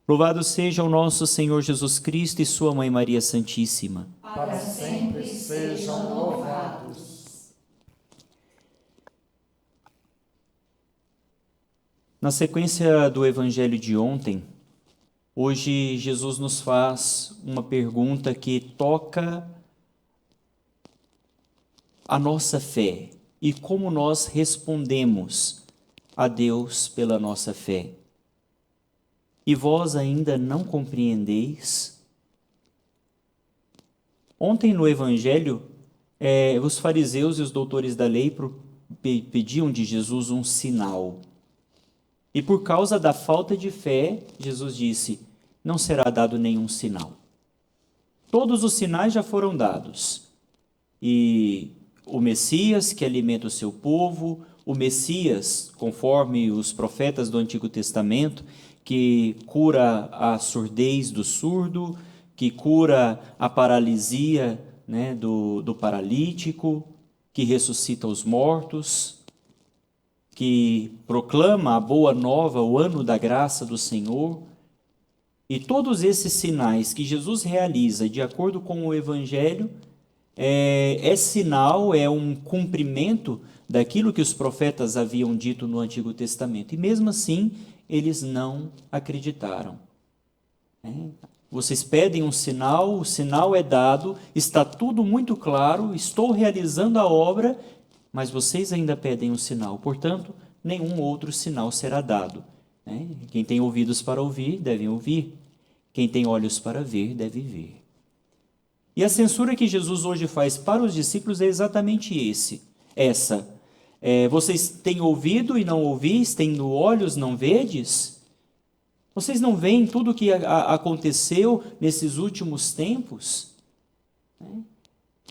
Louvado seja o nosso Senhor Jesus Cristo e sua Mãe Maria Santíssima. Para sempre sejam louvados. Na sequência do Evangelho de ontem, hoje Jesus nos faz uma pergunta que toca a nossa fé e como nós respondemos a Deus pela nossa fé. E vós ainda não compreendeis? Ontem no Evangelho, os fariseus e os doutores da lei pediam de Jesus um sinal. E por causa da falta de fé, Jesus disse, não será dado nenhum sinal. Todos os sinais já foram dados. E o Messias que alimenta o seu povo, o Messias, conforme os profetas do Antigo Testamento, que cura a surdez do surdo, que cura a paralisia, né, do paralítico, que ressuscita os mortos, que proclama a boa nova, o ano da graça do Senhor. E todos esses sinais que Jesus realiza de acordo com o Evangelho é sinal, é um cumprimento daquilo que os profetas haviam dito no Antigo Testamento. E mesmo assim, eles não acreditaram. Vocês pedem um sinal, o sinal é dado, está tudo muito claro, estou realizando a obra, mas vocês ainda pedem um sinal. Portanto, nenhum outro sinal será dado. Quem tem ouvidos para ouvir, deve ouvir. Quem tem olhos para ver, deve ver. E a censura que Jesus hoje faz para os discípulos é exatamente essa. Vocês têm ouvido e não ouvis, tendo olhos, não vedes? Vocês não veem tudo o que aconteceu nesses últimos tempos?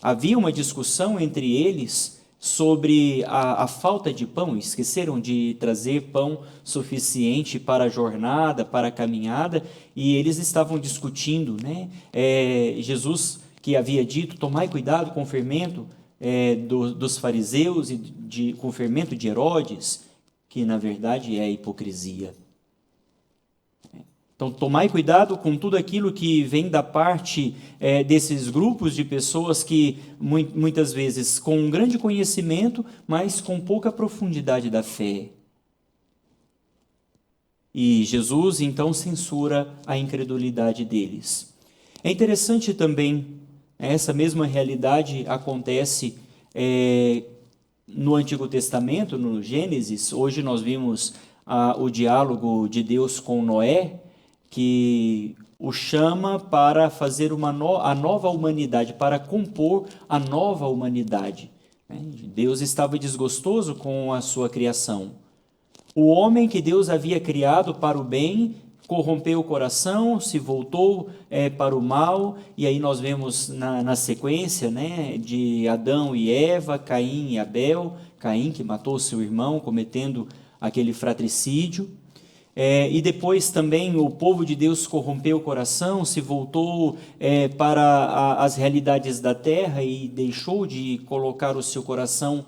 Havia uma discussão entre eles sobre a falta de pão, esqueceram de trazer pão suficiente para a jornada, para a caminhada, e eles estavam discutindo, Jesus que havia dito, tomai cuidado com o fermento dos fariseus e com o fermento de Herodes, que na verdade é a hipocrisia. Então, tomai cuidado com tudo aquilo que vem da parte desses grupos de pessoas que, muitas vezes, com um grande conhecimento, mas com pouca profundidade da fé. E Jesus, então, censura a incredulidade deles. É interessante também, essa mesma realidade acontece no Antigo Testamento, no Gênesis. Hoje nós vimos o diálogo de Deus com Noé, que o chama para fazer a nova humanidade, para compor a nova humanidade. Deus estava desgostoso com a sua criação. O homem que Deus havia criado para o bem corrompeu o coração, se voltou para o mal, e aí nós vemos na sequência de Adão e Eva, Caim e Abel, Caim que matou seu irmão, cometendo aquele fratricídio. E depois também o povo de Deus corrompeu o coração, se voltou para as realidades da terra e deixou de colocar o seu coração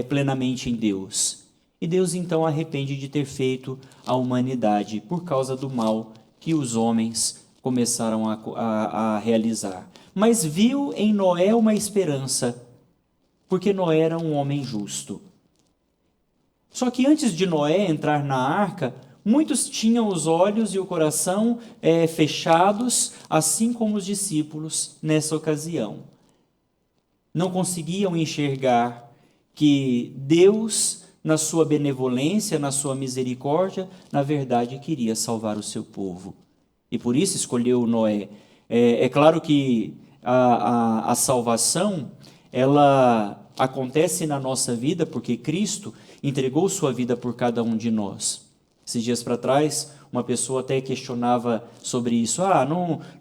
plenamente em Deus. E Deus então arrepende de ter feito a humanidade por causa do mal que os homens começaram a realizar. Mas viu em Noé uma esperança, porque Noé era um homem justo. Só que antes de Noé entrar na arca, muitos tinham os olhos e o coração fechados, assim como os discípulos nessa ocasião. Não conseguiam enxergar que Deus, na sua benevolência, na sua misericórdia, na verdade queria salvar o seu povo. E por isso escolheu Noé. É claro que a salvação, ela acontece na nossa vida porque Cristo entregou sua vida por cada um de nós. Esses dias para trás, uma pessoa até questionava sobre isso.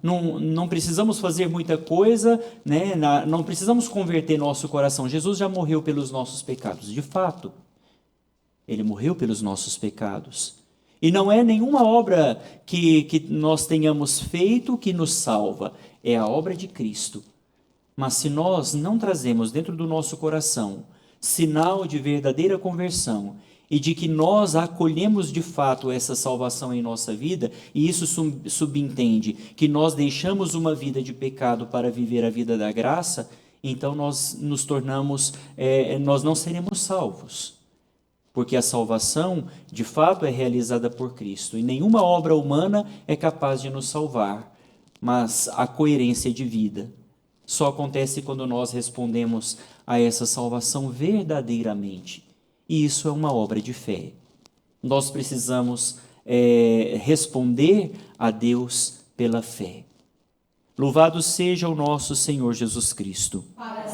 Não precisamos fazer muita coisa, não precisamos converter nosso coração. Jesus já morreu pelos nossos pecados. De fato, Ele morreu pelos nossos pecados. E não é nenhuma obra que nós tenhamos feito que nos salva. É a obra de Cristo. Mas se nós não trazemos dentro do nosso coração sinal de verdadeira conversão e de que nós acolhemos de fato essa salvação em nossa vida, e isso subentende que nós deixamos uma vida de pecado para viver a vida da graça, então nós nos tornamos, nós não seremos salvos. Porque a salvação, de fato, é realizada por Cristo, e nenhuma obra humana é capaz de nos salvar, mas a coerência de vida só acontece quando nós respondemos a essa salvação verdadeiramente. E isso é uma obra de fé. Nós precisamos responder a Deus pela fé. Louvado seja o nosso Senhor Jesus Cristo. Para